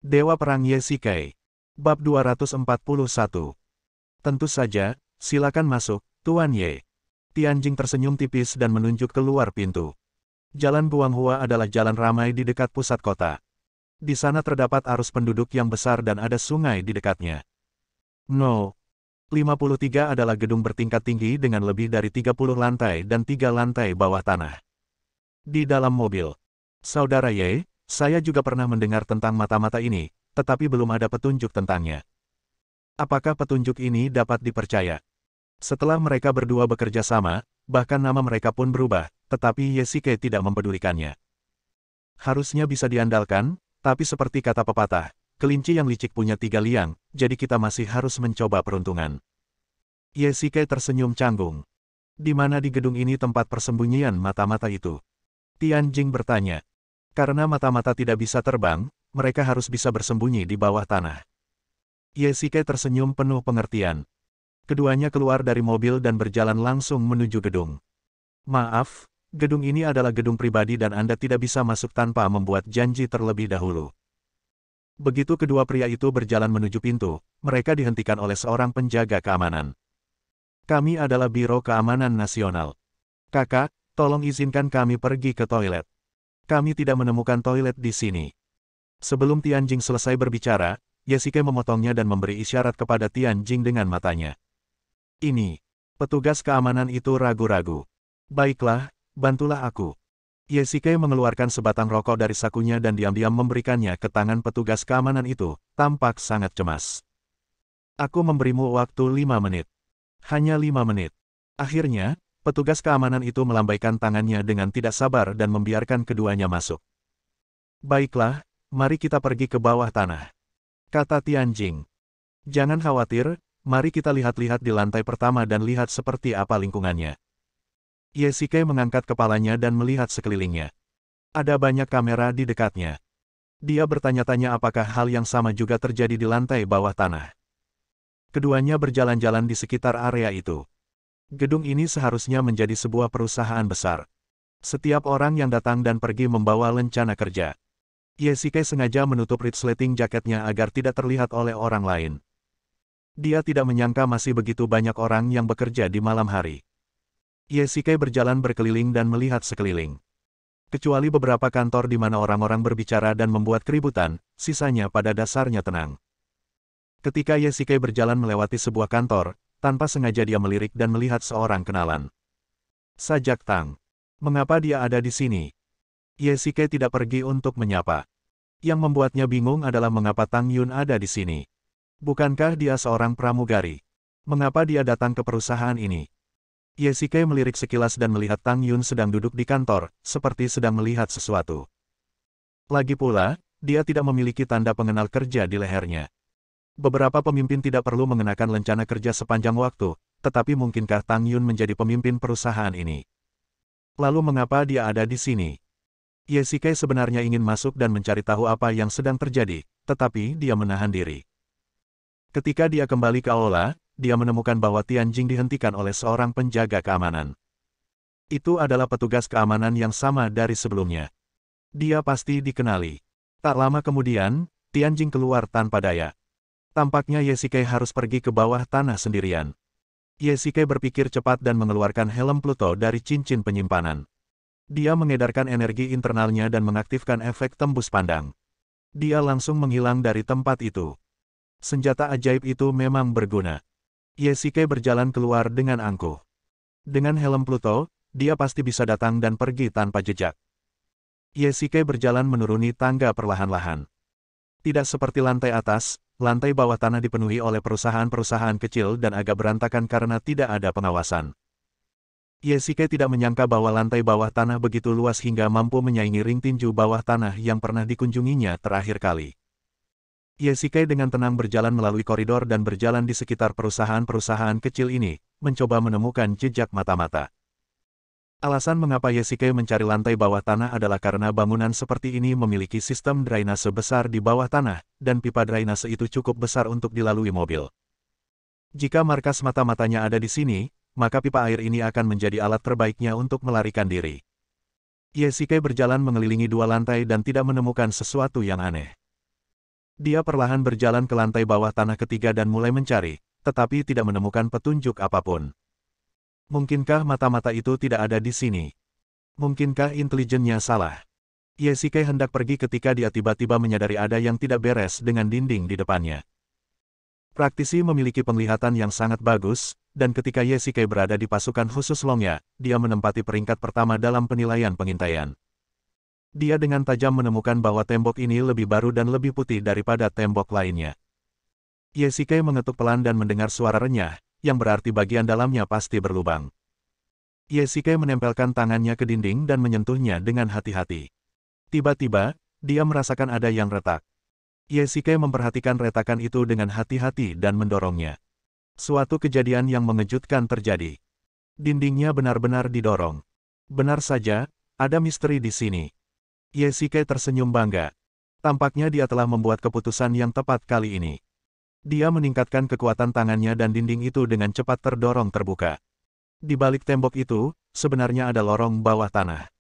Dewa Perang Yesikai. Bab 241. Tentu saja, silakan masuk, Tuan Ye. Tianjing tersenyum tipis dan menunjuk keluar pintu. Jalan Buanghua adalah jalan ramai di dekat pusat kota. Di sana terdapat arus penduduk yang besar dan ada sungai di dekatnya. No. 53 adalah gedung bertingkat tinggi dengan lebih dari 30 lantai dan 3 lantai bawah tanah. Di dalam mobil. Saudara Ye, saya juga pernah mendengar tentang mata-mata ini, tetapi belum ada petunjuk tentangnya. Apakah petunjuk ini dapat dipercaya? Setelah mereka berdua bekerja sama, bahkan nama mereka pun berubah, tetapi Yesike tidak mempedulikannya. Harusnya bisa diandalkan, tapi seperti kata pepatah, kelinci yang licik punya 3 liang, jadi kita masih harus mencoba peruntungan. Yesike tersenyum canggung. Di mana di gedung ini tempat persembunyian mata-mata itu? Tianjing bertanya. Karena mata-mata tidak bisa terbang, mereka harus bisa bersembunyi di bawah tanah. Yesike tersenyum penuh pengertian. Keduanya keluar dari mobil dan berjalan langsung menuju gedung. Maaf, gedung ini adalah gedung pribadi dan Anda tidak bisa masuk tanpa membuat janji terlebih dahulu. Begitu kedua pria itu berjalan menuju pintu, mereka dihentikan oleh seorang penjaga keamanan. Kami adalah Biro Keamanan Nasional. Kakak, tolong izinkan kami pergi ke toilet. Kami tidak menemukan toilet di sini. Sebelum Tianjing selesai berbicara, Yesike memotongnya dan memberi isyarat kepada Tianjing dengan matanya. Ini. Petugas keamanan itu ragu-ragu. Baiklah, bantulah aku. Yesike mengeluarkan sebatang rokok dari sakunya dan diam-diam memberikannya ke tangan petugas keamanan itu, tampak sangat cemas. Aku memberimu waktu 5 menit. Hanya 5 menit. Akhirnya, petugas keamanan itu melambaikan tangannya dengan tidak sabar dan membiarkan keduanya masuk. Baiklah, mari kita pergi ke bawah tanah. Kata Tianjing. Jangan khawatir, mari kita lihat-lihat di lantai pertama dan lihat seperti apa lingkungannya. Yesike mengangkat kepalanya dan melihat sekelilingnya. Ada banyak kamera di dekatnya. Dia bertanya-tanya apakah hal yang sama juga terjadi di lantai bawah tanah. Keduanya berjalan-jalan di sekitar area itu. Gedung ini seharusnya menjadi sebuah perusahaan besar. Setiap orang yang datang dan pergi membawa lencana kerja. Yesike sengaja menutup resleting jaketnya agar tidak terlihat oleh orang lain. Dia tidak menyangka masih begitu banyak orang yang bekerja di malam hari. Yesike berjalan berkeliling dan melihat sekeliling. Kecuali beberapa kantor di mana orang-orang berbicara dan membuat keributan, sisanya pada dasarnya tenang. Ketika Yesike berjalan melewati sebuah kantor, tanpa sengaja dia melirik dan melihat seorang kenalan. Sajak Tang. Mengapa dia ada di sini? Yesike tidak pergi untuk menyapa. Yang membuatnya bingung adalah mengapa Tang Yun ada di sini. Bukankah dia seorang pramugari? Mengapa dia datang ke perusahaan ini? Yesike melirik sekilas dan melihat Tang Yun sedang duduk di kantor, seperti sedang melihat sesuatu. Lagi pula, dia tidak memiliki tanda pengenal kerja di lehernya. Beberapa pemimpin tidak perlu mengenakan lencana kerja sepanjang waktu, tetapi mungkinkah Tang Yun menjadi pemimpin perusahaan ini? Lalu mengapa dia ada di sini? Yesike sebenarnya ingin masuk dan mencari tahu apa yang sedang terjadi, tetapi dia menahan diri. Ketika dia kembali ke aula, dia menemukan bahwa Tianjing dihentikan oleh seorang penjaga keamanan. Itu adalah petugas keamanan yang sama dari sebelumnya. Dia pasti dikenali. Tak lama kemudian, Tianjing keluar tanpa daya. Tampaknya Yesike harus pergi ke bawah tanah sendirian. Yesike berpikir cepat dan mengeluarkan helm Pluto dari cincin penyimpanan. Dia mengedarkan energi internalnya dan mengaktifkan efek tembus pandang. Dia langsung menghilang dari tempat itu. Senjata ajaib itu memang berguna. Yesike berjalan keluar dengan angkuh. Dengan helm Pluto, dia pasti bisa datang dan pergi tanpa jejak. Yesike berjalan menuruni tangga perlahan-lahan. Tidak seperti lantai atas, lantai bawah tanah dipenuhi oleh perusahaan-perusahaan kecil dan agak berantakan karena tidak ada pengawasan. Yesike tidak menyangka bahwa lantai bawah tanah begitu luas hingga mampu menyaingi ring tinju bawah tanah yang pernah dikunjunginya terakhir kali. Yesike dengan tenang berjalan melalui koridor dan berjalan di sekitar perusahaan-perusahaan kecil ini, mencoba menemukan jejak mata-mata. Alasan mengapa Yesike mencari lantai bawah tanah adalah karena bangunan seperti ini memiliki sistem drainase besar di bawah tanah, dan pipa drainase itu cukup besar untuk dilalui mobil. Jika markas mata-matanya ada di sini, maka pipa air ini akan menjadi alat terbaiknya untuk melarikan diri. Yesike berjalan mengelilingi 2 lantai dan tidak menemukan sesuatu yang aneh. Dia perlahan berjalan ke lantai bawah tanah ketiga dan mulai mencari, tetapi tidak menemukan petunjuk apapun. Mungkinkah mata-mata itu tidak ada di sini? Mungkinkah intelijennya salah? Yesike hendak pergi ketika dia tiba-tiba menyadari ada yang tidak beres dengan dinding di depannya. Praktisi memiliki penglihatan yang sangat bagus, dan ketika Yesike berada di pasukan khusus Longya, dia menempati peringkat pertama dalam penilaian pengintaian. Dia dengan tajam menemukan bahwa tembok ini lebih baru dan lebih putih daripada tembok lainnya. Yesike mengetuk pelan dan mendengar suara renyah, yang berarti bagian dalamnya pasti berlubang. Yesike menempelkan tangannya ke dinding dan menyentuhnya dengan hati-hati. Tiba-tiba, dia merasakan ada yang retak. Yesike memperhatikan retakan itu dengan hati-hati dan mendorongnya. Suatu kejadian yang mengejutkan terjadi. Dindingnya benar-benar didorong. Benar saja, ada misteri di sini. Yesike tersenyum bangga. Tampaknya dia telah membuat keputusan yang tepat kali ini. Dia meningkatkan kekuatan tangannya dan dinding itu dengan cepat terdorong terbuka. Di balik tembok itu, sebenarnya ada lorong bawah tanah.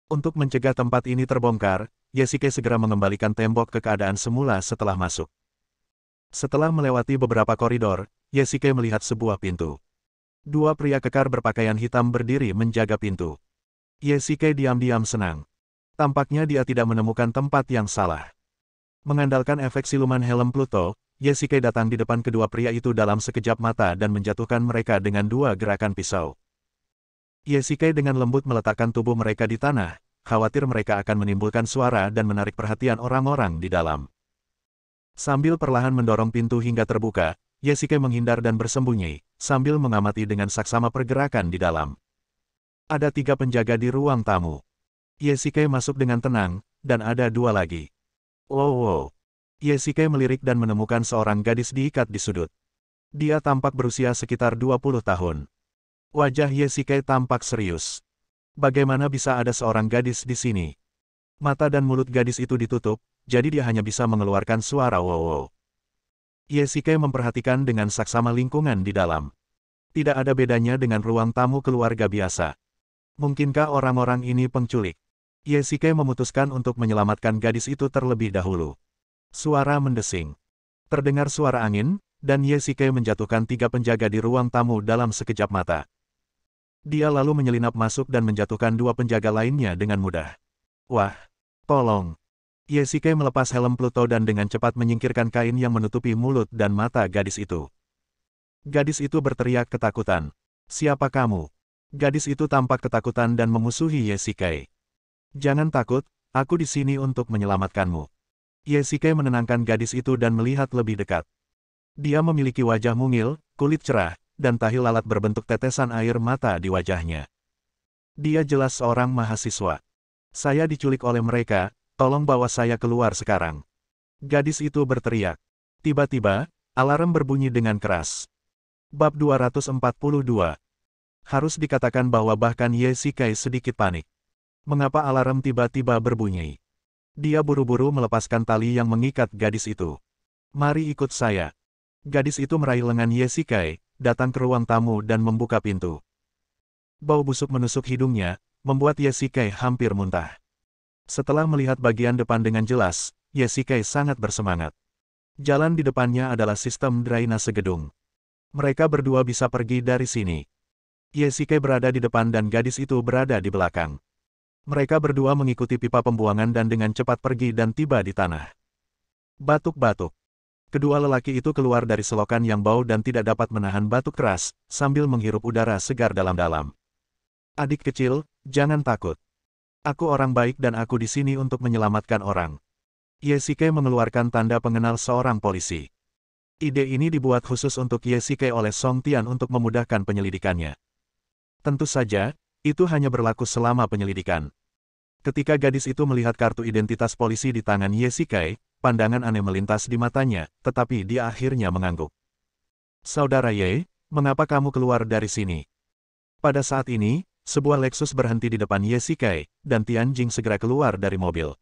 Untuk mencegah tempat ini terbongkar, Yesike segera mengembalikan tembok ke keadaan semula setelah masuk. Setelah melewati beberapa koridor, Yesike melihat sebuah pintu. Dua pria kekar berpakaian hitam berdiri menjaga pintu. Yesike diam-diam senang. Tampaknya dia tidak menemukan tempat yang salah. Mengandalkan efek siluman helm Pluto, Yesike datang di depan kedua pria itu dalam sekejap mata dan menjatuhkan mereka dengan dua gerakan pisau. Yesike dengan lembut meletakkan tubuh mereka di tanah, khawatir mereka akan menimbulkan suara dan menarik perhatian orang-orang di dalam. Sambil perlahan mendorong pintu hingga terbuka, Yesike menghindar dan bersembunyi, sambil mengamati dengan saksama pergerakan di dalam. Ada 3 penjaga di ruang tamu. Yesike masuk dengan tenang, dan ada 2 lagi. Wow. Yesike melirik dan menemukan seorang gadis diikat di sudut. Dia tampak berusia sekitar 20 tahun. Wajah Yesike tampak serius. Bagaimana bisa ada seorang gadis di sini? Mata dan mulut gadis itu ditutup, jadi dia hanya bisa mengeluarkan suara wow. Yesike memperhatikan dengan saksama lingkungan di dalam. Tidak ada bedanya dengan ruang tamu keluarga biasa. Mungkinkah orang-orang ini penculik? Yesike memutuskan untuk menyelamatkan gadis itu terlebih dahulu. Suara mendesing. Terdengar suara angin, dan Yesike menjatuhkan 3 penjaga di ruang tamu dalam sekejap mata. Dia lalu menyelinap masuk dan menjatuhkan 2 penjaga lainnya dengan mudah. Wah, tolong. Yesike melepas helm Pluto dan dengan cepat menyingkirkan kain yang menutupi mulut dan mata gadis itu. Gadis itu berteriak ketakutan. Siapa kamu? Gadis itu tampak ketakutan dan memusuhi Yesike. Jangan takut, aku di sini untuk menyelamatkanmu. Yesike menenangkan gadis itu dan melihat lebih dekat. Dia memiliki wajah mungil, kulit cerah, dan tahi lalat berbentuk tetesan air mata di wajahnya. Dia jelas seorang mahasiswa. Saya diculik oleh mereka, tolong bawa saya keluar sekarang. Gadis itu berteriak. Tiba-tiba, alarm berbunyi dengan keras. Bab 242. Harus dikatakan bahwa bahkan Yesike sedikit panik. Mengapa alarm tiba-tiba berbunyi? Dia buru-buru melepaskan tali yang mengikat gadis itu. Mari ikut saya. Gadis itu meraih lengan Yesike, datang ke ruang tamu dan membuka pintu. Bau busuk menusuk hidungnya, membuat Yesike hampir muntah. Setelah melihat bagian depan dengan jelas, Yesike sangat bersemangat. Jalan di depannya adalah sistem drainase gedung. Mereka berdua bisa pergi dari sini. Yesike berada di depan dan gadis itu berada di belakang. Mereka berdua mengikuti pipa pembuangan dan dengan cepat pergi dan tiba di tanah. Batuk-batuk. Kedua lelaki itu keluar dari selokan yang bau dan tidak dapat menahan batuk keras, sambil menghirup udara segar dalam-dalam. Adik kecil, jangan takut. Aku orang baik dan aku di sini untuk menyelamatkan orang. Yesike mengeluarkan tanda pengenal seorang polisi. Ide ini dibuat khusus untuk Yesike oleh Song Tian untuk memudahkan penyelidikannya. Tentu saja, itu hanya berlaku selama penyelidikan. Ketika gadis itu melihat kartu identitas polisi di tangan Yesike, pandangan aneh melintas di matanya, tetapi dia akhirnya mengangguk. Saudara Ye, mengapa kamu keluar dari sini? Pada saat ini, sebuah Lexus berhenti di depan Yesike, dan Tianjing segera keluar dari mobil.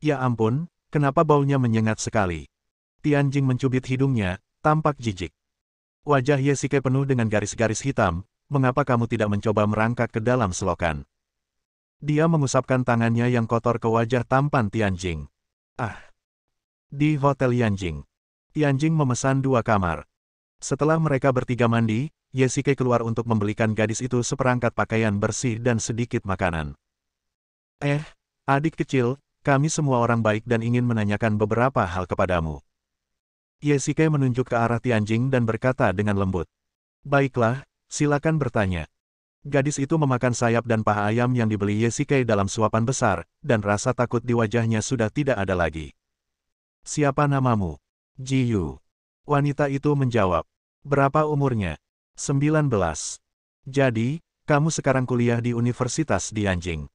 Ya ampun, kenapa baunya menyengat sekali? Tianjing mencubit hidungnya, tampak jijik. Wajah Yesike penuh dengan garis-garis hitam, mengapa kamu tidak mencoba merangkak ke dalam selokan? Dia mengusapkan tangannya yang kotor ke wajah tampan Tianjing. Ah! Di Hotel Yanjing. Tianjing memesan 2 kamar. Setelah mereka bertiga mandi, Ye keluar untuk membelikan gadis itu seperangkat pakaian bersih dan sedikit makanan. Adik kecil, kami semua orang baik dan ingin menanyakan beberapa hal kepadamu. Ye menunjuk ke arah Tianjing dan berkata dengan lembut. Baiklah, silakan bertanya. Gadis itu memakan sayap dan paha ayam yang dibeli Ye dalam suapan besar, dan rasa takut di wajahnya sudah tidak ada lagi. Siapa namamu? Ji Yu. Wanita itu menjawab. Berapa umurnya? 19. Jadi, kamu sekarang kuliah di Universitas di Yanjing.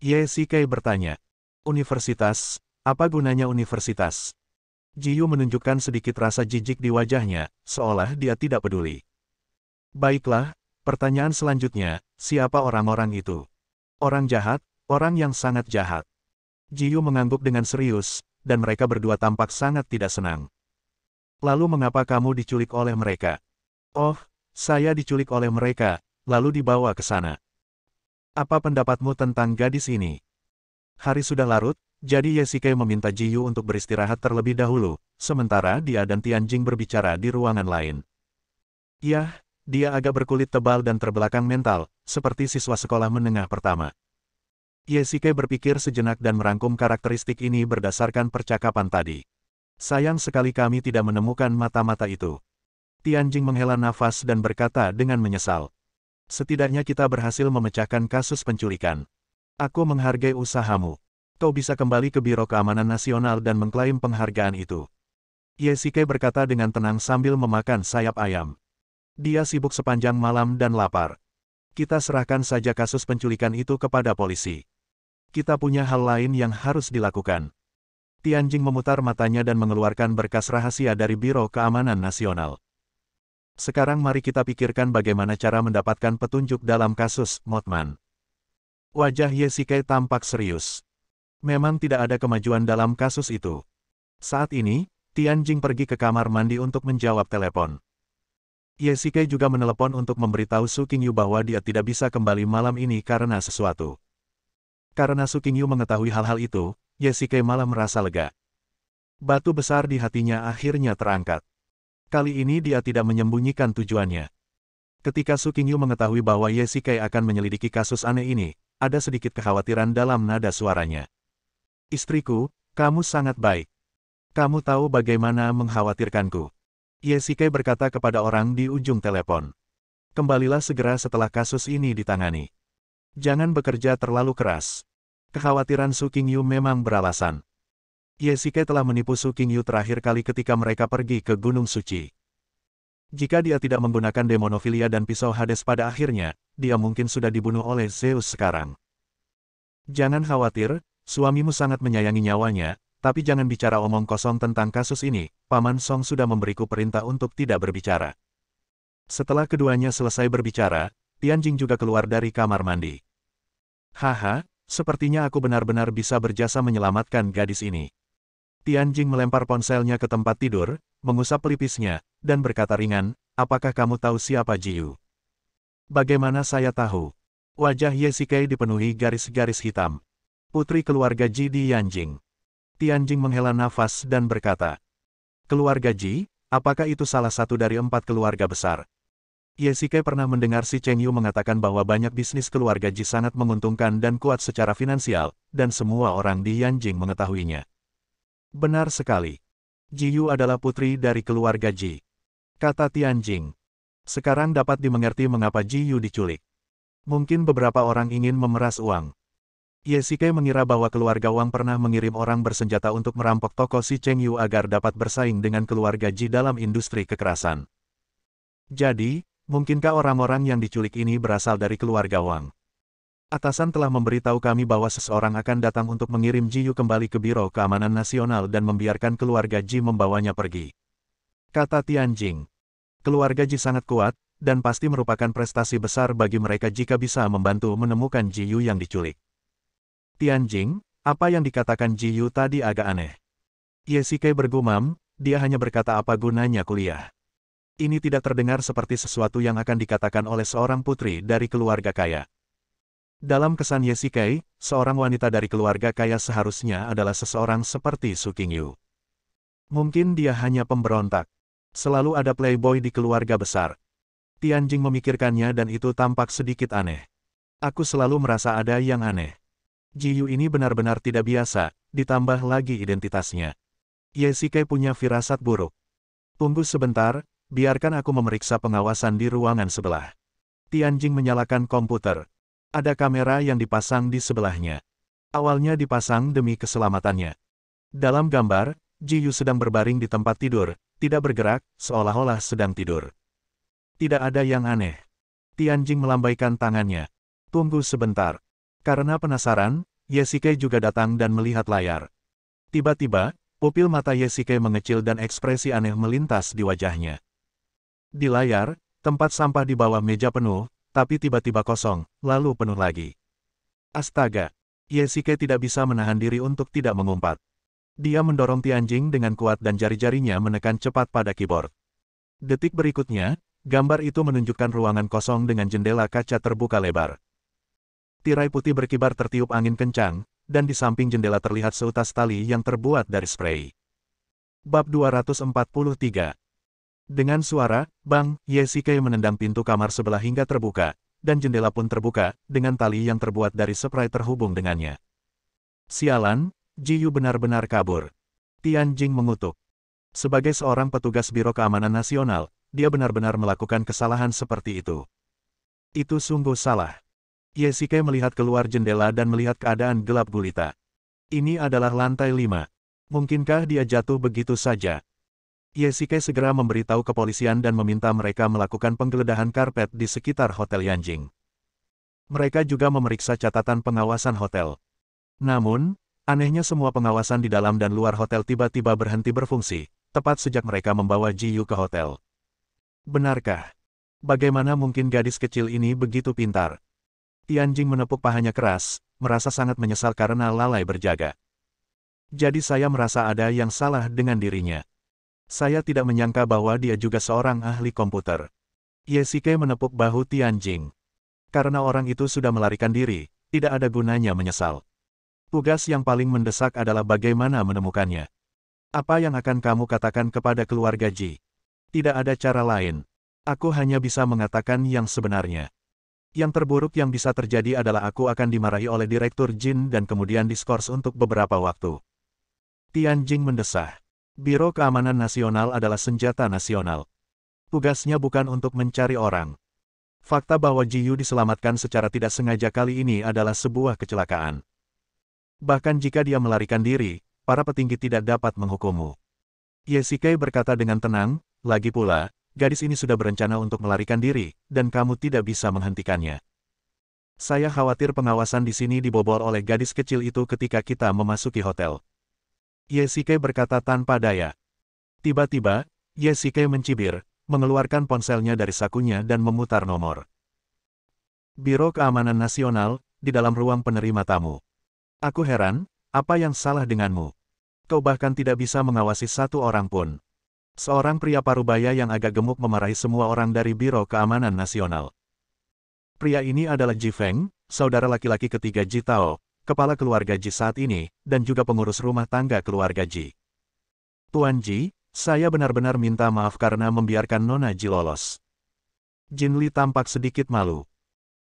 Ye bertanya. Universitas? Apa gunanya universitas? Ji Yu menunjukkan sedikit rasa jijik di wajahnya, seolah dia tidak peduli. Baiklah, pertanyaan selanjutnya, siapa orang-orang itu? Orang jahat, orang yang sangat jahat. Ji Yu mengangguk dengan serius, dan mereka berdua tampak sangat tidak senang. Lalu mengapa kamu diculik oleh mereka? Oh, saya diculik oleh mereka, lalu dibawa ke sana. Apa pendapatmu tentang gadis ini? Hari sudah larut, jadi Ye meminta Ji Yu untuk beristirahat terlebih dahulu, sementara dia dan Tianjing berbicara di ruangan lain. Yah, dia agak berkulit tebal dan terbelakang mental, seperti siswa sekolah menengah pertama. Ye berpikir sejenak dan merangkum karakteristik ini berdasarkan percakapan tadi. Sayang sekali kami tidak menemukan mata-mata itu. Tianjing menghela nafas dan berkata dengan menyesal. Setidaknya kita berhasil memecahkan kasus penculikan. Aku menghargai usahamu. Kau bisa kembali ke Biro Keamanan Nasional dan mengklaim penghargaan itu. Ye berkata dengan tenang sambil memakan sayap ayam. Dia sibuk sepanjang malam dan lapar. Kita serahkan saja kasus penculikan itu kepada polisi. Kita punya hal lain yang harus dilakukan. Tianjing memutar matanya dan mengeluarkan berkas rahasia dari Biro Keamanan Nasional. Sekarang mari kita pikirkan bagaimana cara mendapatkan petunjuk dalam kasus Motman. Wajah Ye tampak serius. Memang tidak ada kemajuan dalam kasus itu. Saat ini, Tianjing pergi ke kamar mandi untuk menjawab telepon. Ye juga menelepon untuk memberitahu Su Qingyu bahwa dia tidak bisa kembali malam ini karena sesuatu. Karena Su Qingyu mengetahui hal-hal itu, Ye malah merasa lega. Batu besar di hatinya akhirnya terangkat. Kali ini dia tidak menyembunyikan tujuannya. Ketika Su Qingyu mengetahui bahwa Ye akan menyelidiki kasus aneh ini, ada sedikit kekhawatiran dalam nada suaranya. Istriku, kamu sangat baik. Kamu tahu bagaimana mengkhawatirkanku. Ye berkata kepada orang di ujung telepon. Kembalilah segera setelah kasus ini ditangani. Jangan bekerja terlalu keras. Kekhawatiran Su Qingyu memang beralasan. Ye telah menipu Su Qingyu terakhir kali ketika mereka pergi ke Gunung Suci. Jika dia tidak menggunakan demonofilia dan pisau Hades pada akhirnya, dia mungkin sudah dibunuh oleh Zeus sekarang. Jangan khawatir, suamimu sangat menyayangi nyawanya, tapi jangan bicara omong kosong tentang kasus ini, Paman Song sudah memberiku perintah untuk tidak berbicara. Setelah keduanya selesai berbicara, Tianjing juga keluar dari kamar mandi. Haha, sepertinya aku benar-benar bisa berjasa menyelamatkan gadis ini. Tianjing melempar ponselnya ke tempat tidur, mengusap pelipisnya, dan berkata ringan, apakah kamu tahu siapa Ji Yu? Bagaimana saya tahu? Wajah Ye dipenuhi garis-garis hitam. Putri keluarga Ji di Yanjing. Tianjing menghela nafas dan berkata, keluarga Ji, apakah itu salah satu dari 4 keluarga besar? Ye pernah mendengar si Cheng Yu mengatakan bahwa banyak bisnis keluarga Ji sangat menguntungkan dan kuat secara finansial, dan semua orang di Yanjing mengetahuinya. Benar sekali. Ji Yu adalah putri dari keluarga Ji. Kata Tianjing. Sekarang dapat dimengerti mengapa Ji Yu diculik. Mungkin beberapa orang ingin memeras uang. Ye mengira bahwa keluarga Wang pernah mengirim orang bersenjata untuk merampok toko si Cheng Yu agar dapat bersaing dengan keluarga Ji dalam industri kekerasan. Jadi, mungkinkah orang-orang yang diculik ini berasal dari keluarga Wang? Atasan telah memberitahu kami bahwa seseorang akan datang untuk mengirim Ji Yu kembali ke Biro Keamanan Nasional dan membiarkan keluarga Ji membawanya pergi. Kata Tianjing. Keluarga Ji sangat kuat, dan pasti merupakan prestasi besar bagi mereka jika bisa membantu menemukan Ji Yu yang diculik. Tianjing, apa yang dikatakan Ji Yu tadi agak aneh. Ye bergumam, dia hanya berkata apa gunanya kuliah. Ini tidak terdengar seperti sesuatu yang akan dikatakan oleh seorang putri dari keluarga kaya. Dalam kesan Ye seorang wanita dari keluarga kaya seharusnya adalah seseorang seperti Su Qingyu. Mungkin dia hanya pemberontak. Selalu ada playboy di keluarga besar. Tianjing memikirkannya dan itu tampak sedikit aneh. Aku selalu merasa ada yang aneh. Ji Yu ini benar-benar tidak biasa, ditambah lagi identitasnya. Ye Shike punya firasat buruk. Tunggu sebentar, biarkan aku memeriksa pengawasan di ruangan sebelah. Tianjing menyalakan komputer. Ada kamera yang dipasang di sebelahnya. Awalnya dipasang demi keselamatannya. Dalam gambar, Ji Yu sedang berbaring di tempat tidur, tidak bergerak, seolah-olah sedang tidur. Tidak ada yang aneh. Tianjing melambaikan tangannya. Tunggu sebentar. Karena penasaran, Ye Shike juga datang dan melihat layar. Tiba-tiba, pupil mata Ye Shike mengecil dan ekspresi aneh melintas di wajahnya. Di layar, tempat sampah di bawah meja penuh, tapi tiba-tiba kosong, lalu penuh lagi. Astaga! Ye Shike tidak bisa menahan diri untuk tidak mengumpat. Dia mendorong Tianjing dengan kuat dan jari-jarinya menekan cepat pada keyboard. Detik berikutnya, gambar itu menunjukkan ruangan kosong dengan jendela kaca terbuka lebar. Tirai putih berkibar tertiup angin kencang, dan di samping jendela terlihat seutas tali yang terbuat dari sprei. Bab 243. Dengan suara, bang, Ye Shike menendang pintu kamar sebelah hingga terbuka, dan jendela pun terbuka, dengan tali yang terbuat dari sprei terhubung dengannya. Sialan, Ji Yu benar-benar kabur. Tianjing mengutuk. Sebagai seorang petugas Biro Keamanan Nasional, dia benar-benar melakukan kesalahan seperti itu. Itu sungguh salah. Ye Shike melihat keluar jendela dan melihat keadaan gelap gulita. Ini adalah lantai 5. Mungkinkah dia jatuh begitu saja? Ye Shike segera memberitahu kepolisian dan meminta mereka melakukan penggeledahan karpet di sekitar Hotel Yanjing. Mereka juga memeriksa catatan pengawasan hotel. Namun, anehnya semua pengawasan di dalam dan luar hotel tiba-tiba berhenti berfungsi, tepat sejak mereka membawa Ji Yu ke hotel. Benarkah? Bagaimana mungkin gadis kecil ini begitu pintar? Tianjing menepuk pahanya keras, merasa sangat menyesal karena lalai berjaga. Jadi saya merasa ada yang salah dengan dirinya. Saya tidak menyangka bahwa dia juga seorang ahli komputer. Ye Shike menepuk bahu Tianjing. Karena orang itu sudah melarikan diri, tidak ada gunanya menyesal. Tugas yang paling mendesak adalah bagaimana menemukannya. Apa yang akan kamu katakan kepada keluarga Ji? Tidak ada cara lain. Aku hanya bisa mengatakan yang sebenarnya. Yang terburuk yang bisa terjadi adalah aku akan dimarahi oleh Direktur Jin dan kemudian diskors untuk beberapa waktu. Tianjing mendesah. Biro Keamanan Nasional adalah senjata nasional. Tugasnya bukan untuk mencari orang. Fakta bahwa Ji Yu diselamatkan secara tidak sengaja kali ini adalah sebuah kecelakaan. Bahkan jika dia melarikan diri, para petinggi tidak dapat menghukummu. Ye Shike berkata dengan tenang, lagi pula, gadis ini sudah berencana untuk melarikan diri, dan kamu tidak bisa menghentikannya. Saya khawatir pengawasan di sini dibobol oleh gadis kecil itu ketika kita memasuki hotel. Ye Shike berkata tanpa daya. Tiba-tiba, Ye Shike mencibir, mengeluarkan ponselnya dari sakunya dan memutar nomor. Biro Keamanan Nasional, di dalam ruang penerima tamu. Aku heran, apa yang salah denganmu? Kau bahkan tidak bisa mengawasi satu orang pun. Seorang pria parubaya yang agak gemuk memarahi semua orang dari Biro Keamanan Nasional. Pria ini adalah Ji Feng, saudara laki-laki ketiga Ji Tao, kepala keluarga Ji saat ini, dan juga pengurus rumah tangga keluarga Ji. Tuan Ji, saya benar-benar minta maaf karena membiarkan Nona Ji lolos. Jin Li tampak sedikit malu.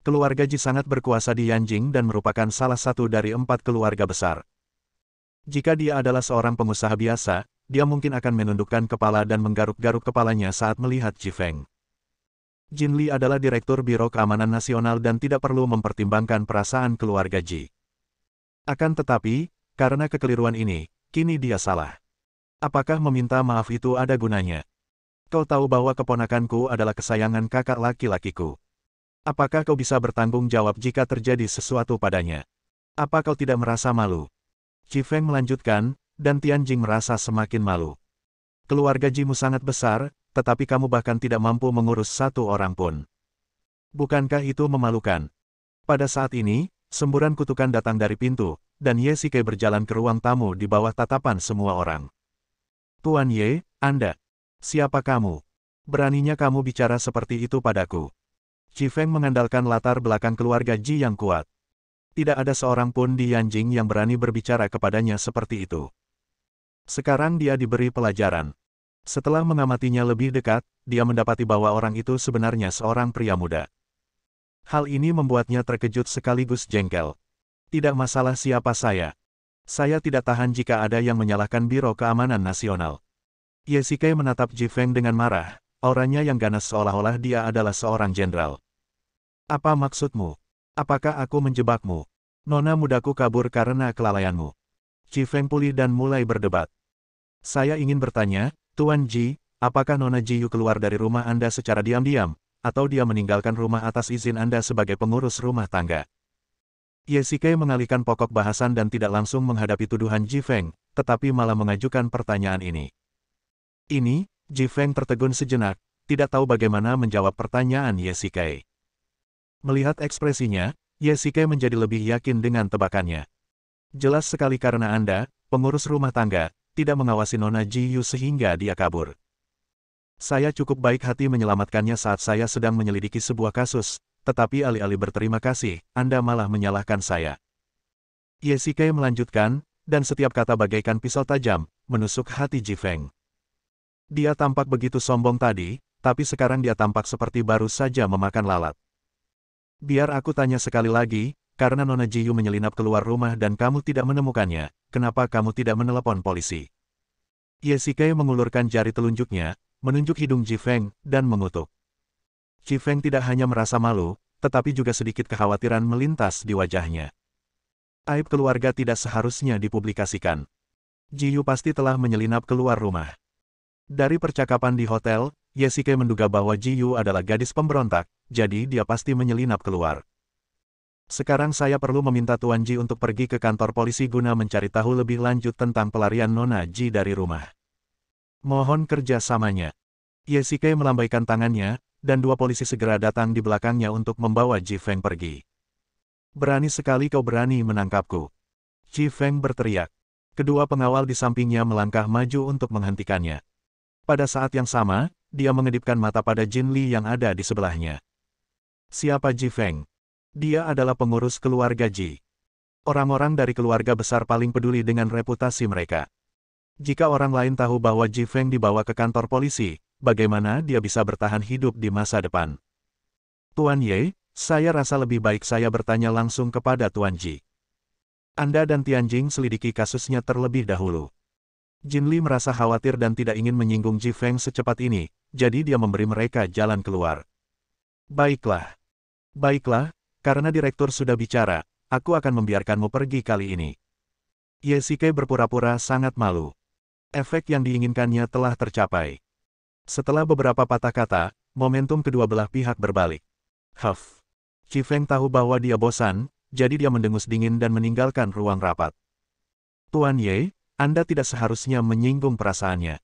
Keluarga Ji sangat berkuasa di Yanjing dan merupakan salah satu dari 4 keluarga besar. Jika dia adalah seorang pengusaha biasa, dia mungkin akan menundukkan kepala dan menggaruk-garuk kepalanya saat melihat Ji Feng. Jin Li adalah Direktur Biro Keamanan Nasional dan tidak perlu mempertimbangkan perasaan keluarga Ji. Akan tetapi, karena kekeliruan ini, kini dia salah. Apakah meminta maaf itu ada gunanya? Kau tahu bahwa keponakanku adalah kesayangan kakak laki-lakiku. Apakah kau bisa bertanggung jawab jika terjadi sesuatu padanya? Apa kau tidak merasa malu? Ji Feng melanjutkan, dan Tianjing merasa semakin malu. Keluarga Jimu sangat besar, tetapi kamu bahkan tidak mampu mengurus satu orang pun. Bukankah itu memalukan? Pada saat ini, semburan kutukan datang dari pintu, dan Ye Shike berjalan ke ruang tamu di bawah tatapan semua orang. Tuan Ye, Anda. Siapa kamu? Beraninya kamu bicara seperti itu padaku. Ji Feng mengandalkan latar belakang keluarga Ji yang kuat. Tidak ada seorang pun di Yanjing yang berani berbicara kepadanya seperti itu. Sekarang dia diberi pelajaran. Setelah mengamatinya lebih dekat, dia mendapati bahwa orang itu sebenarnya seorang pria muda. Hal ini membuatnya terkejut sekaligus jengkel. Tidak masalah siapa saya. Saya tidak tahan jika ada yang menyalahkan Biro Keamanan Nasional. Ye Shikai menatap Ji Feng dengan marah, auranya yang ganas seolah-olah dia adalah seorang jenderal. Apa maksudmu? Apakah aku menjebakmu? Nona mudaku kabur karena kelalaianmu. Ji Feng pulih dan mulai berdebat. Saya ingin bertanya, Tuan Ji, apakah Nona Jiyu keluar dari rumah Anda secara diam-diam, atau dia meninggalkan rumah atas izin Anda sebagai pengurus rumah tangga? Ye Shikai mengalihkan pokok bahasan dan tidak langsung menghadapi tuduhan Ji Feng, tetapi malah mengajukan pertanyaan ini. Ini, Ji Feng tertegun sejenak, tidak tahu bagaimana menjawab pertanyaan Ye Shikai. Melihat ekspresinya, Ye Shikai menjadi lebih yakin dengan tebakannya. Jelas sekali karena Anda, pengurus rumah tangga, tidak mengawasi Nona Jiyu sehingga dia kabur. Saya cukup baik hati menyelamatkannya saat saya sedang menyelidiki sebuah kasus, tetapi alih-alih berterima kasih, Anda malah menyalahkan saya. Ye Shikai melanjutkan, dan setiap kata bagaikan pisau tajam, menusuk hati Ji Feng. Dia tampak begitu sombong tadi, tapi sekarang dia tampak seperti baru saja memakan lalat. Biar aku tanya sekali lagi, karena Nona Jiyu menyelinap keluar rumah dan kamu tidak menemukannya, kenapa kamu tidak menelepon polisi? Ye Shikai mengulurkan jari telunjuknya, menunjuk hidung Ji Feng, dan mengutuk. Ji Feng tidak hanya merasa malu, tetapi juga sedikit kekhawatiran melintas di wajahnya. Aib keluarga tidak seharusnya dipublikasikan. Jiyu pasti telah menyelinap keluar rumah. Dari percakapan di hotel, Ye Shikai menduga bahwa Jiyu adalah gadis pemberontak, jadi dia pasti menyelinap keluar. Sekarang saya perlu meminta Tuan Ji untuk pergi ke kantor polisi guna mencari tahu lebih lanjut tentang pelarian Nona Ji dari rumah. Mohon kerjasamanya. Ye Shikai melambaikan tangannya, dan dua polisi segera datang di belakangnya untuk membawa Ji Feng pergi. Berani sekali kau berani menangkapku. Ji Feng berteriak. Kedua pengawal di sampingnya melangkah maju untuk menghentikannya. Pada saat yang sama, dia mengedipkan mata pada Jin Li yang ada di sebelahnya. Siapa Ji Feng? Dia adalah pengurus keluarga Ji. Orang-orang dari keluarga besar paling peduli dengan reputasi mereka. Jika orang lain tahu bahwa Ji Feng dibawa ke kantor polisi, bagaimana dia bisa bertahan hidup di masa depan? Tuan Ye, saya rasa lebih baik saya bertanya langsung kepada Tuan Ji. Anda dan Tianjing selidiki kasusnya terlebih dahulu. Jin Li merasa khawatir dan tidak ingin menyinggung Ji Feng secepat ini, jadi dia memberi mereka jalan keluar. Baiklah. Baiklah, karena direktur sudah bicara, aku akan membiarkanmu pergi kali ini. Ye Shikai berpura-pura sangat malu. Efek yang diinginkannya telah tercapai. Setelah beberapa patah kata, momentum kedua belah pihak berbalik. Huff. Ji Feng tahu bahwa dia bosan, jadi dia mendengus dingin dan meninggalkan ruang rapat. Tuan Ye, Anda tidak seharusnya menyinggung perasaannya.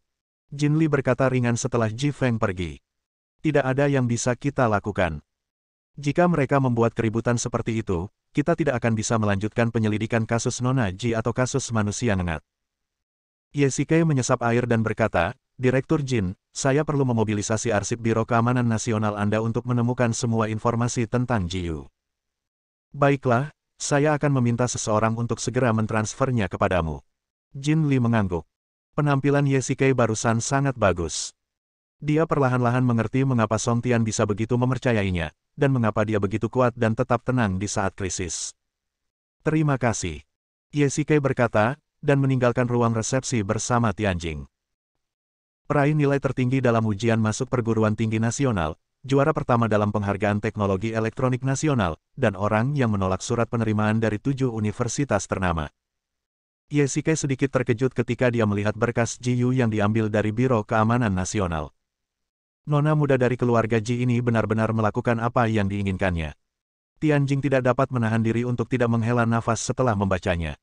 Jin Li berkata ringan setelah Ji Feng pergi. Tidak ada yang bisa kita lakukan. Jika mereka membuat keributan seperti itu, kita tidak akan bisa melanjutkan penyelidikan kasus Nona Ji atau kasus manusia nengat. Ye Shikai menyesap air dan berkata, Direktur Jin, saya perlu memobilisasi arsip Biro Keamanan Nasional Anda untuk menemukan semua informasi tentang Jiyu. Baiklah, saya akan meminta seseorang untuk segera mentransfernya kepadamu. Jin Li mengangguk. Penampilan Ye Shikai barusan sangat bagus. Dia perlahan-lahan mengerti mengapa Song Tian bisa begitu mempercayainya, dan mengapa dia begitu kuat dan tetap tenang di saat krisis. Terima kasih. Ye Shikai berkata, dan meninggalkan ruang resepsi bersama Tianjing. Peraih nilai tertinggi dalam ujian masuk perguruan tinggi nasional, juara pertama dalam penghargaan teknologi elektronik nasional, dan orang yang menolak surat penerimaan dari 7 universitas ternama. Ye Shikai sedikit terkejut ketika dia melihat berkas Jiyu yang diambil dari Biro Keamanan Nasional. Nona muda dari keluarga Ji ini benar-benar melakukan apa yang diinginkannya. Tianjing tidak dapat menahan diri untuk tidak menghela nafas setelah membacanya.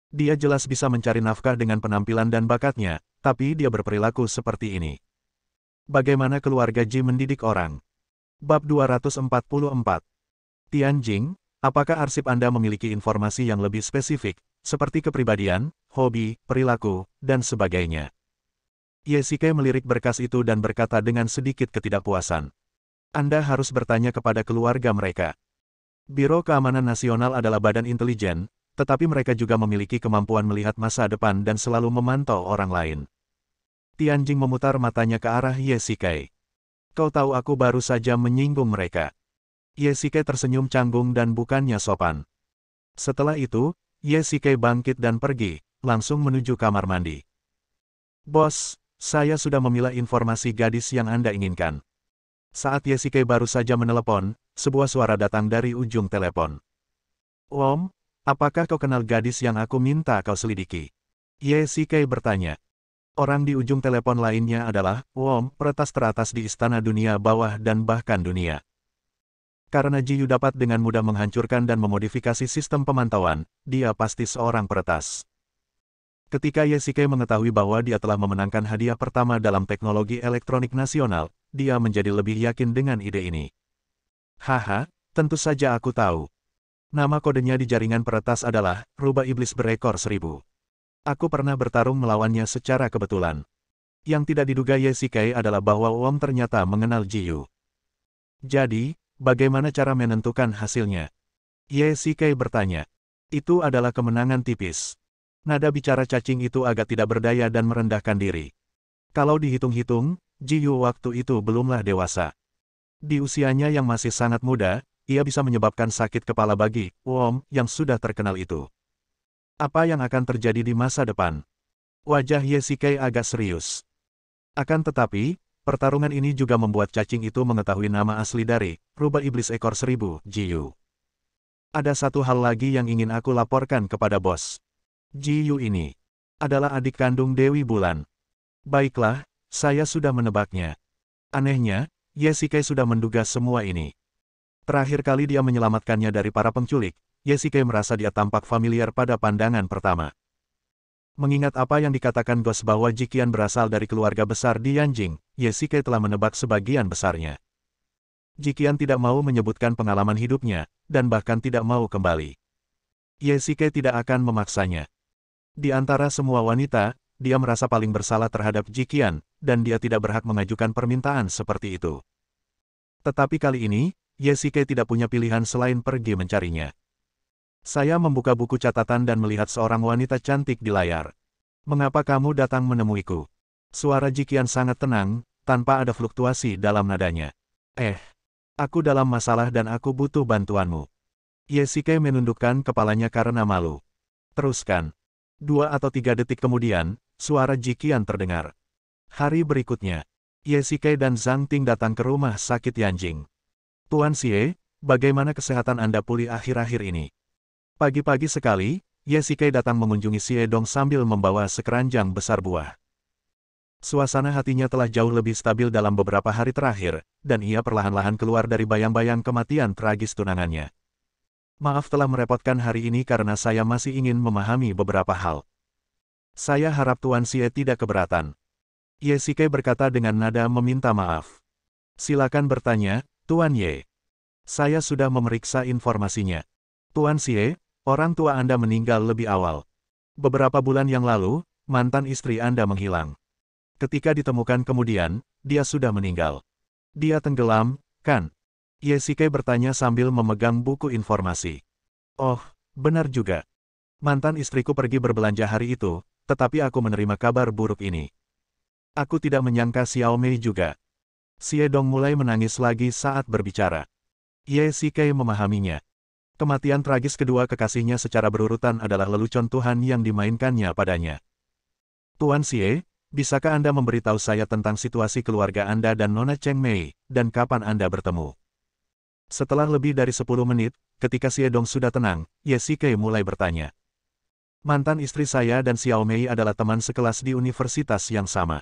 Dia jelas bisa mencari nafkah dengan penampilan dan bakatnya, tapi dia berperilaku seperti ini. Bagaimana keluarga Ji mendidik orang? Bab 244. Tianjing, apakah arsip Anda memiliki informasi yang lebih spesifik, seperti kepribadian, hobi, perilaku, dan sebagainya? Ye Shikai melirik berkas itu dan berkata dengan sedikit ketidakpuasan. Anda harus bertanya kepada keluarga mereka. Biro Keamanan Nasional adalah badan intelijen, tetapi mereka juga memiliki kemampuan melihat masa depan dan selalu memantau orang lain. Tianjing memutar matanya ke arah Ye Shikai. Kau tahu aku baru saja menyinggung mereka. Ye Shikai tersenyum canggung dan bukannya sopan. Setelah itu, Ye Shikai bangkit dan pergi, langsung menuju kamar mandi. Bos, saya sudah memilah informasi gadis yang Anda inginkan. Saat Ye Shikai baru saja menelepon, sebuah suara datang dari ujung telepon. Om, apakah kau kenal gadis yang aku minta kau selidiki? Ye Shikai bertanya. Orang di ujung telepon lainnya adalah Om, peretas teratas di Istana Dunia Bawah dan bahkan dunia. Karena Ji Yu dapat dengan mudah menghancurkan dan memodifikasi sistem pemantauan, dia pasti seorang peretas. Ketika Ye Shikai mengetahui bahwa dia telah memenangkan hadiah pertama dalam teknologi elektronik nasional, dia menjadi lebih yakin dengan ide ini. Haha, tentu saja aku tahu. Nama kodenya di jaringan peretas adalah Rubah Iblis Berekor 1000. Aku pernah bertarung melawannya secara kebetulan. Yang tidak diduga Ye Shikai adalah bahwa Om ternyata mengenal Ji Yu. Jadi, bagaimana cara menentukan hasilnya? Ye Shikai bertanya. Itu adalah kemenangan tipis. Nada bicara cacing itu agak tidak berdaya dan merendahkan diri. Kalau dihitung-hitung, Ji Yu waktu itu belumlah dewasa. Di usianya yang masih sangat muda, ia bisa menyebabkan sakit kepala bagi Om yang sudah terkenal itu. Apa yang akan terjadi di masa depan? Wajah Ye Shikai agak serius. Akan tetapi, pertarungan ini juga membuat cacing itu mengetahui nama asli dari Rubah Iblis Ekor 1000, Ji Yu. Ada satu hal lagi yang ingin aku laporkan kepada bos. Ji Yu ini adalah adik kandung Dewi Bulan. Baiklah, saya sudah menebaknya. Anehnya, Ye Shikai sudah menduga semua ini. Terakhir kali dia menyelamatkannya dari para penculik, Ye Shikai merasa dia tampak familiar pada pandangan pertama. Mengingat apa yang dikatakan Ghost bahwa Ji Qian berasal dari keluarga besar di Yanjing, Ye Shikai telah menebak sebagian besarnya. Ji Qian tidak mau menyebutkan pengalaman hidupnya, dan bahkan tidak mau kembali. Ye Shikai tidak akan memaksanya. Di antara semua wanita, dia merasa paling bersalah terhadap Ji Qian, dan dia tidak berhak mengajukan permintaan seperti itu. Tetapi kali ini, Ye Shikai tidak punya pilihan selain pergi mencarinya. Saya membuka buku catatan dan melihat seorang wanita cantik di layar. Mengapa kamu datang menemuiku? Suara Ji Qian sangat tenang, tanpa ada fluktuasi dalam nadanya. Aku dalam masalah dan aku butuh bantuanmu. Ye Shikai menundukkan kepalanya karena malu. Teruskan. 2 atau 3 detik kemudian, suara Ji Qian terdengar. Hari berikutnya, Ye Shikai dan Zhang Ting datang ke rumah sakit Yanjing. Tuan Xie, bagaimana kesehatan Anda pulih akhir-akhir ini? Pagi-pagi sekali, Ye Shikai datang mengunjungi Xie Dong sambil membawa sekeranjang besar buah. Suasana hatinya telah jauh lebih stabil dalam beberapa hari terakhir, dan ia perlahan-lahan keluar dari bayang-bayang kematian tragis tunangannya. Maaf telah merepotkan hari ini karena saya masih ingin memahami beberapa hal. Saya harap Tuan Xie tidak keberatan. Ye Shikai berkata dengan nada meminta maaf. Silakan bertanya, Tuan Ye. Saya sudah memeriksa informasinya. Tuan Xie, orang tua Anda meninggal lebih awal. Beberapa bulan yang lalu, mantan istri Anda menghilang. Ketika ditemukan kemudian, dia sudah meninggal. Dia tenggelam, kan? Ye Shikai bertanya sambil memegang buku informasi. Oh, benar juga. Mantan istriku pergi berbelanja hari itu, tetapi aku menerima kabar buruk ini. Aku tidak menyangka Xiao Mei juga. Xie Dong mulai menangis lagi saat berbicara. Ye Shikai memahaminya. Kematian tragis kedua kekasihnya secara berurutan adalah lelucon Tuhan yang dimainkannya padanya. Tuan Xie, bisakah Anda memberitahu saya tentang situasi keluarga Anda dan Nona Cheng Mei, dan kapan Anda bertemu? Setelah lebih dari 10 menit, ketika Xie Dong sudah tenang, Ye Shikai mulai bertanya. Mantan istri saya dan Xiao Mei adalah teman sekelas di universitas yang sama.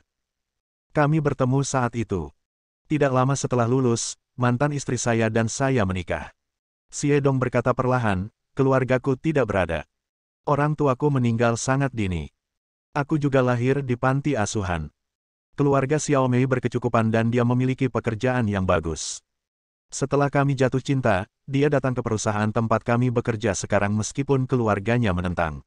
Kami bertemu saat itu. Tidak lama setelah lulus, mantan istri saya dan saya menikah. Xie Dong berkata perlahan, keluargaku tidak berada. Orang tuaku meninggal sangat dini. Aku juga lahir di panti asuhan. Keluarga Xiao Mei berkecukupan dan dia memiliki pekerjaan yang bagus. Setelah kami jatuh cinta, dia datang ke perusahaan tempat kami bekerja sekarang meskipun keluarganya menentang.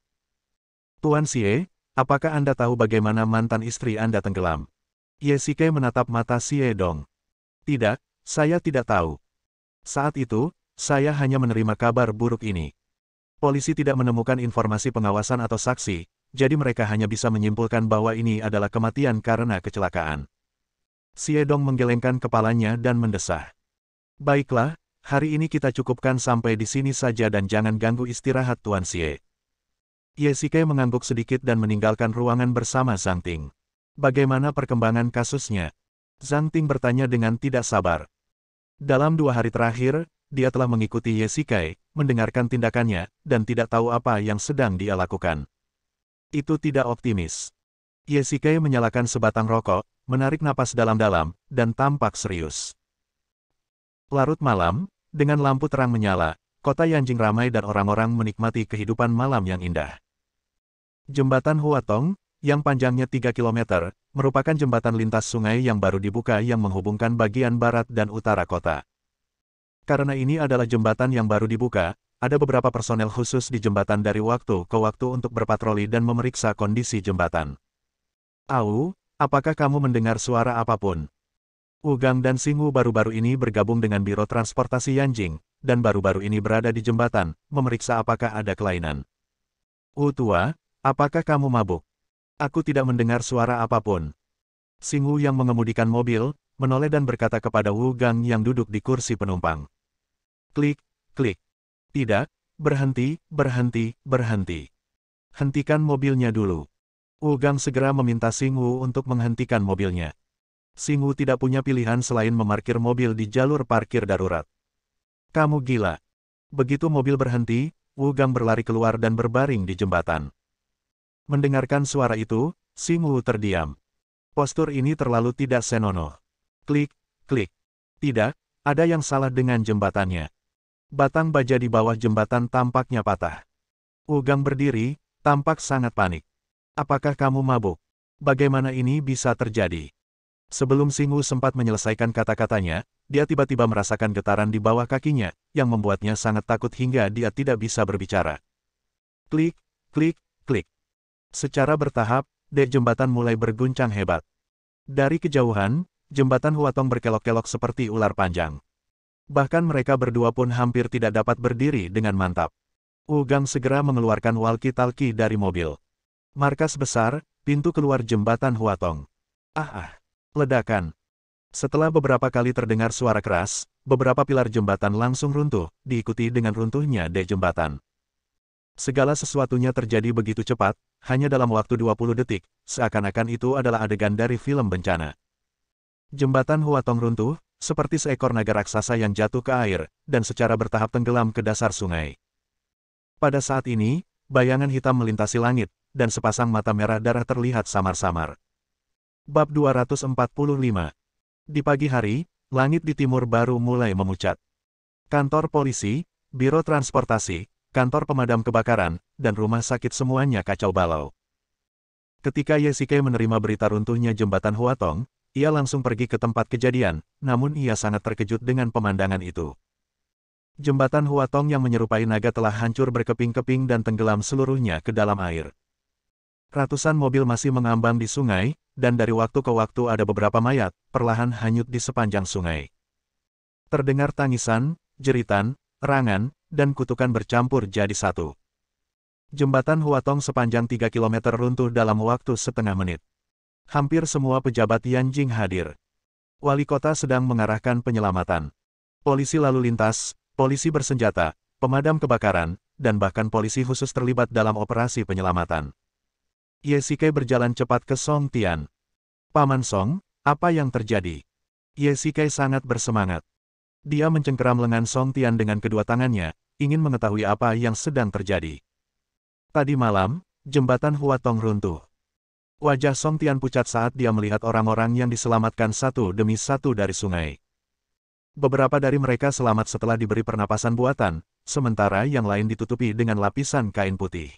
Tuan Xie, apakah Anda tahu bagaimana mantan istri Anda tenggelam? Ye Shikai menatap mata Xie Dong. Tidak, saya tidak tahu. Saat itu, saya hanya menerima kabar buruk ini. Polisi tidak menemukan informasi pengawasan atau saksi, jadi mereka hanya bisa menyimpulkan bahwa ini adalah kematian karena kecelakaan. Xie Dong menggelengkan kepalanya dan mendesah. Baiklah, hari ini kita cukupkan sampai di sini saja dan jangan ganggu istirahat Tuan Xie. Ye Xike mengangguk sedikit dan meninggalkan ruangan bersama Zhang Ting. Bagaimana perkembangan kasusnya? Zhang Ting bertanya dengan tidak sabar. Dalam 2 hari terakhir, dia telah mengikuti Ye Xike, mendengarkan tindakannya, dan tidak tahu apa yang sedang dia lakukan. Itu tidak optimis. Ye Xike menyalakan sebatang rokok, menarik napas dalam-dalam, dan tampak serius. Larut malam, dengan lampu terang menyala, kota Yanjing ramai dan orang-orang menikmati kehidupan malam yang indah. Jembatan Huatong, yang panjangnya 3 km, merupakan jembatan lintas sungai yang baru dibuka yang menghubungkan bagian barat dan utara kota. Karena ini adalah jembatan yang baru dibuka, ada beberapa personel khusus di jembatan dari waktu ke waktu untuk berpatroli dan memeriksa kondisi jembatan. Au, apakah kamu mendengar suara apapun? Wu Gang dan Xing Wu baru-baru ini bergabung dengan Biro Transportasi Yanjing, dan baru-baru ini berada di jembatan, memeriksa apakah ada kelainan. Wu tua, apakah kamu mabuk? Aku tidak mendengar suara apapun. Xing Wu yang mengemudikan mobil, menoleh dan berkata kepada Wu Gang yang duduk di kursi penumpang. Klik, klik. Tidak, berhenti, berhenti, berhenti. Hentikan mobilnya dulu. Wu Gang segera meminta Xing Wu untuk menghentikan mobilnya. Xing Wu tidak punya pilihan selain memarkir mobil di jalur parkir darurat. Kamu gila. Begitu mobil berhenti, Wu Gang berlari keluar dan berbaring di jembatan. Mendengarkan suara itu, Xing Wu terdiam. Postur ini terlalu tidak senonoh. Klik, klik. Tidak, ada yang salah dengan jembatannya. Batang baja di bawah jembatan tampaknya patah. Wu Gang berdiri, tampak sangat panik. Apakah kamu mabuk? Bagaimana ini bisa terjadi? Sebelum Xing Wu sempat menyelesaikan kata-katanya, dia tiba-tiba merasakan getaran di bawah kakinya, yang membuatnya sangat takut hingga dia tidak bisa berbicara. Klik, klik, klik. Secara bertahap, dek jembatan mulai berguncang hebat. Dari kejauhan, jembatan Huatong berkelok-kelok seperti ular panjang. Bahkan mereka berdua pun hampir tidak dapat berdiri dengan mantap. Wu Gang segera mengeluarkan walkie-talkie dari mobil. Markas besar, pintu keluar jembatan Huatong. Ledakan. Setelah beberapa kali terdengar suara keras, beberapa pilar jembatan langsung runtuh, diikuti dengan runtuhnya dek jembatan. Segala sesuatunya terjadi begitu cepat, hanya dalam waktu 20 detik, seakan-akan itu adalah adegan dari film bencana. Jembatan Huatong runtuh, seperti seekor naga raksasa yang jatuh ke air, dan secara bertahap tenggelam ke dasar sungai. Pada saat ini, bayangan hitam melintasi langit, dan sepasang mata merah darah terlihat samar-samar. Bab 245. Di pagi hari, langit di timur baru mulai memucat. Kantor polisi, biro transportasi, kantor pemadam kebakaran, dan rumah sakit semuanya kacau balau. Ketika Ye Xike menerima berita runtuhnya jembatan Huatong, ia langsung pergi ke tempat kejadian, namun ia sangat terkejut dengan pemandangan itu. Jembatan Huatong yang menyerupai naga telah hancur berkeping-keping dan tenggelam seluruhnya ke dalam air. Ratusan mobil masih mengambang di sungai, dan dari waktu ke waktu ada beberapa mayat, perlahan hanyut di sepanjang sungai. Terdengar tangisan, jeritan, erangan, dan kutukan bercampur jadi satu. Jembatan Huatong sepanjang 3 km runtuh dalam waktu setengah menit. Hampir semua pejabat Yanjing hadir. Wali kota sedang mengarahkan penyelamatan. Polisi lalu lintas, polisi bersenjata, pemadam kebakaran, dan bahkan polisi khusus terlibat dalam operasi penyelamatan. Ye Xike berjalan cepat ke Song Tian. Paman Song, apa yang terjadi? Ye Xike sangat bersemangat. Dia mencengkeram lengan Song Tian dengan kedua tangannya, ingin mengetahui apa yang sedang terjadi. Tadi malam, jembatan Huatong runtuh. Wajah Song Tian pucat saat dia melihat orang-orang yang diselamatkan satu demi satu dari sungai. Beberapa dari mereka selamat setelah diberi pernapasan buatan, sementara yang lain ditutupi dengan lapisan kain putih.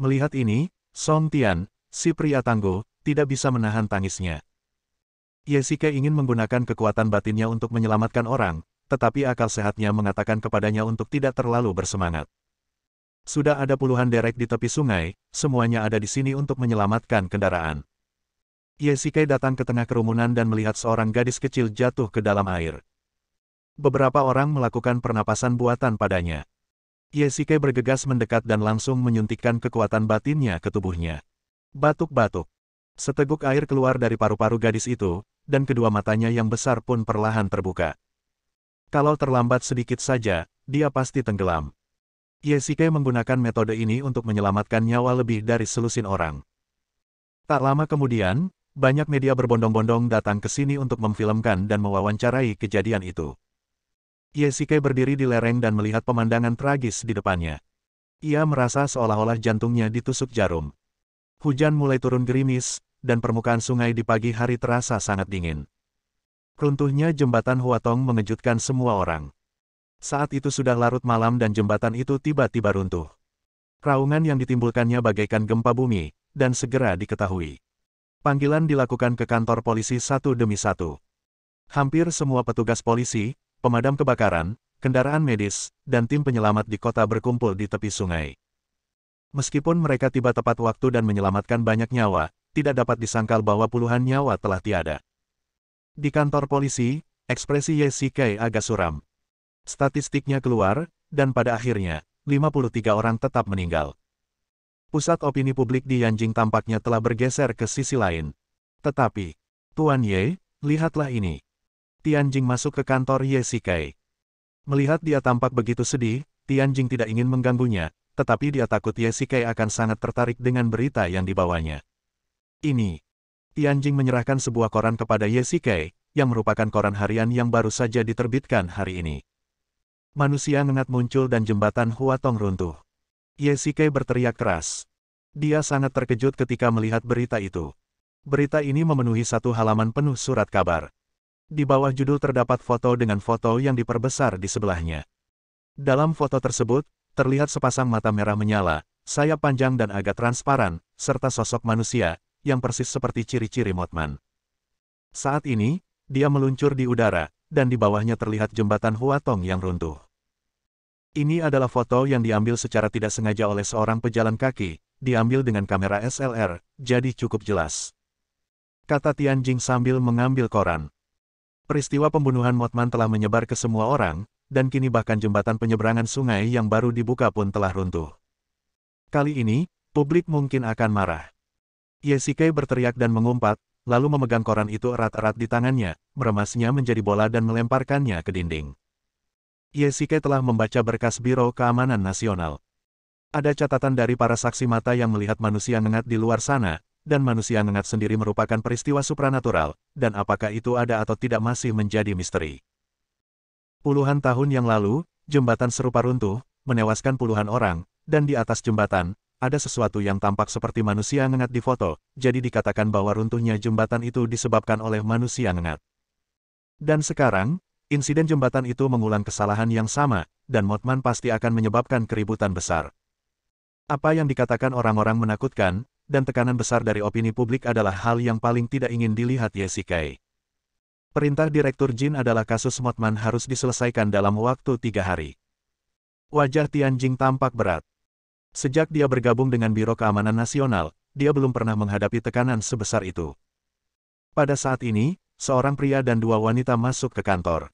Melihat ini, Song Tian, si pria tangguh, tidak bisa menahan tangisnya. Ye Xike ingin menggunakan kekuatan batinnya untuk menyelamatkan orang, tetapi akal sehatnya mengatakan kepadanya untuk tidak terlalu bersemangat. Sudah ada puluhan derek di tepi sungai, semuanya ada di sini untuk menyelamatkan kendaraan. Ye Xike datang ke tengah kerumunan dan melihat seorang gadis kecil jatuh ke dalam air. Beberapa orang melakukan pernapasan buatan padanya. Ye Shike bergegas mendekat dan langsung menyuntikkan kekuatan batinnya ke tubuhnya. Batuk-batuk. Seteguk air keluar dari paru-paru gadis itu, dan kedua matanya yang besar pun perlahan terbuka. Kalau terlambat sedikit saja, dia pasti tenggelam. Ye Shike menggunakan metode ini untuk menyelamatkan nyawa lebih dari selusin orang. Tak lama kemudian, banyak media berbondong-bondong datang ke sini untuk memfilmkan dan mewawancarai kejadian itu. Ye Shike berdiri di lereng dan melihat pemandangan tragis di depannya. Ia merasa seolah-olah jantungnya ditusuk jarum. Hujan mulai turun gerimis, dan permukaan sungai di pagi hari terasa sangat dingin. Runtuhnya jembatan Huatong mengejutkan semua orang. Saat itu sudah larut malam dan jembatan itu tiba-tiba runtuh. Raungan yang ditimbulkannya bagaikan gempa bumi, dan segera diketahui. Panggilan dilakukan ke kantor polisi satu demi satu. Hampir semua petugas polisi, pemadam kebakaran, kendaraan medis, dan tim penyelamat di kota berkumpul di tepi sungai. Meskipun mereka tiba tepat waktu dan menyelamatkan banyak nyawa, tidak dapat disangkal bahwa puluhan nyawa telah tiada. Di kantor polisi, ekspresi Ye Shike agak suram. Statistiknya keluar, dan pada akhirnya, 53 orang tetap meninggal. Pusat opini publik di Yanjing tampaknya telah bergeser ke sisi lain. Tetapi, Tuan Ye, lihatlah ini. Tianjing masuk ke kantor Ye Shike. Melihat dia tampak begitu sedih, Tianjing tidak ingin mengganggunya, tetapi dia takut Ye Shike akan sangat tertarik dengan berita yang dibawanya. Ini. Tianjing menyerahkan sebuah koran kepada Ye Shike, yang merupakan koran harian yang baru saja diterbitkan hari ini. Manusia ngengat muncul dan jembatan Huatong runtuh. Ye Shike berteriak keras. Dia sangat terkejut ketika melihat berita itu. Berita ini memenuhi satu halaman penuh surat kabar. Di bawah judul terdapat foto dengan foto yang diperbesar di sebelahnya. Dalam foto tersebut, terlihat sepasang mata merah menyala, sayap panjang dan agak transparan, serta sosok manusia, yang persis seperti ciri-ciri Mothman. Saat ini, dia meluncur di udara, dan di bawahnya terlihat jembatan Huatong yang runtuh. Ini adalah foto yang diambil secara tidak sengaja oleh seorang pejalan kaki, diambil dengan kamera SLR, jadi cukup jelas. Kata Tianjing sambil mengambil koran. Peristiwa pembunuhan Mothman telah menyebar ke semua orang, dan kini bahkan jembatan penyeberangan sungai yang baru dibuka pun telah runtuh. Kali ini, publik mungkin akan marah. Ye Shike berteriak dan mengumpat, lalu memegang koran itu erat-erat di tangannya, meremasnya menjadi bola dan melemparkannya ke dinding. Ye Shike telah membaca berkas Biro Keamanan Nasional. Ada catatan dari para saksi mata yang melihat manusia ngengat di luar sana, dan manusia ngengat sendiri merupakan peristiwa supranatural, dan apakah itu ada atau tidak masih menjadi misteri. Puluhan tahun yang lalu, jembatan serupa runtuh, menewaskan puluhan orang, dan di atas jembatan, ada sesuatu yang tampak seperti manusia ngengat di foto, jadi dikatakan bahwa runtuhnya jembatan itu disebabkan oleh manusia ngengat. Dan sekarang, insiden jembatan itu mengulang kesalahan yang sama, dan Mothman pasti akan menyebabkan keributan besar. Apa yang dikatakan orang-orang menakutkan, dan tekanan besar dari opini publik adalah hal yang paling tidak ingin dilihat Ye Shike. Perintah Direktur Jin adalah kasus Mothman harus diselesaikan dalam waktu 3 hari. Wajah Tianjing tampak berat. Sejak dia bergabung dengan Biro Keamanan Nasional, dia belum pernah menghadapi tekanan sebesar itu. Pada saat ini, seorang pria dan 2 wanita masuk ke kantor.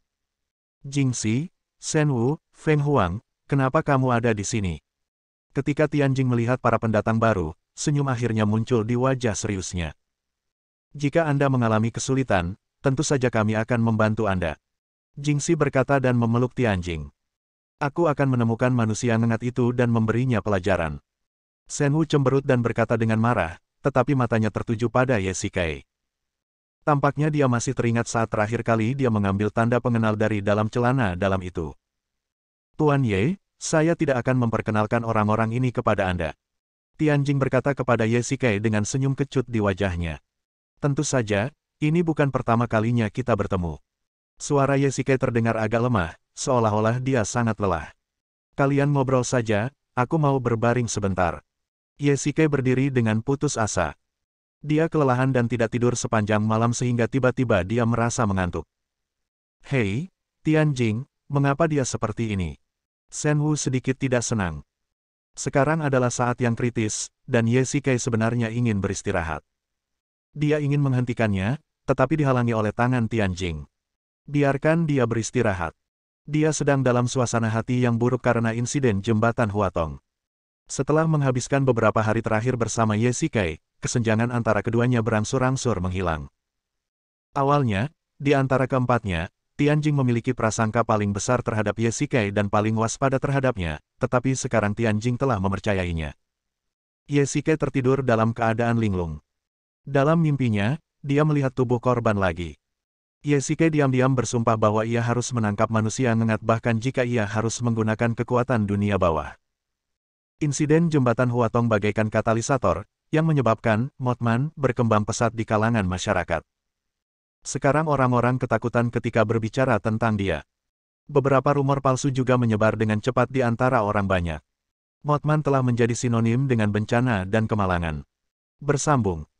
Jingxi, Shen Wu, Feng Huang, kenapa kamu ada di sini? Ketika Tianjing melihat para pendatang baru, senyum akhirnya muncul di wajah seriusnya. Jika Anda mengalami kesulitan, tentu saja kami akan membantu Anda. Jingxi berkata dan memeluk Tianjing. Aku akan menemukan manusia ngengat itu dan memberinya pelajaran. Shen Wu cemberut dan berkata dengan marah, tetapi matanya tertuju pada Ye Shike. Tampaknya dia masih teringat saat terakhir kali dia mengambil tanda pengenal dari dalam celana dalam itu. Tuan Ye, saya tidak akan memperkenalkan orang-orang ini kepada Anda. Tianjing berkata kepada Ye Shike dengan senyum kecut di wajahnya. Tentu saja, ini bukan pertama kalinya kita bertemu. Suara Ye Shike terdengar agak lemah, seolah-olah dia sangat lelah. Kalian ngobrol saja, aku mau berbaring sebentar. Ye Shike berdiri dengan putus asa. Dia kelelahan dan tidak tidur sepanjang malam sehingga tiba-tiba dia merasa mengantuk. Hei, Tianjing, mengapa dia seperti ini? Shen Wu sedikit tidak senang. Sekarang adalah saat yang kritis, dan Ye Shike sebenarnya ingin beristirahat. Dia ingin menghentikannya, tetapi dihalangi oleh tangan Tianjing. Biarkan dia beristirahat. Dia sedang dalam suasana hati yang buruk karena insiden jembatan Huatong. Setelah menghabiskan beberapa hari terakhir bersama Ye Shikai, kesenjangan antara keduanya berangsur-angsur menghilang. Awalnya, di antara keempatnya, Tianjing memiliki prasangka paling besar terhadap Ye Shikai dan paling waspada terhadapnya, tetapi sekarang Tianjing telah mempercayainya. Ye Shikai tertidur dalam keadaan linglung. Dalam mimpinya, dia melihat tubuh korban lagi. Ye Shikai diam-diam bersumpah bahwa ia harus menangkap manusia ngengat bahkan jika ia harus menggunakan kekuatan dunia bawah. Insiden jembatan Huatong bagaikan katalisator, yang menyebabkan Mothman berkembang pesat di kalangan masyarakat. Sekarang orang-orang ketakutan ketika berbicara tentang dia. Beberapa rumor palsu juga menyebar dengan cepat di antara orang banyak. Mothman telah menjadi sinonim dengan bencana dan kemalangan. Bersambung.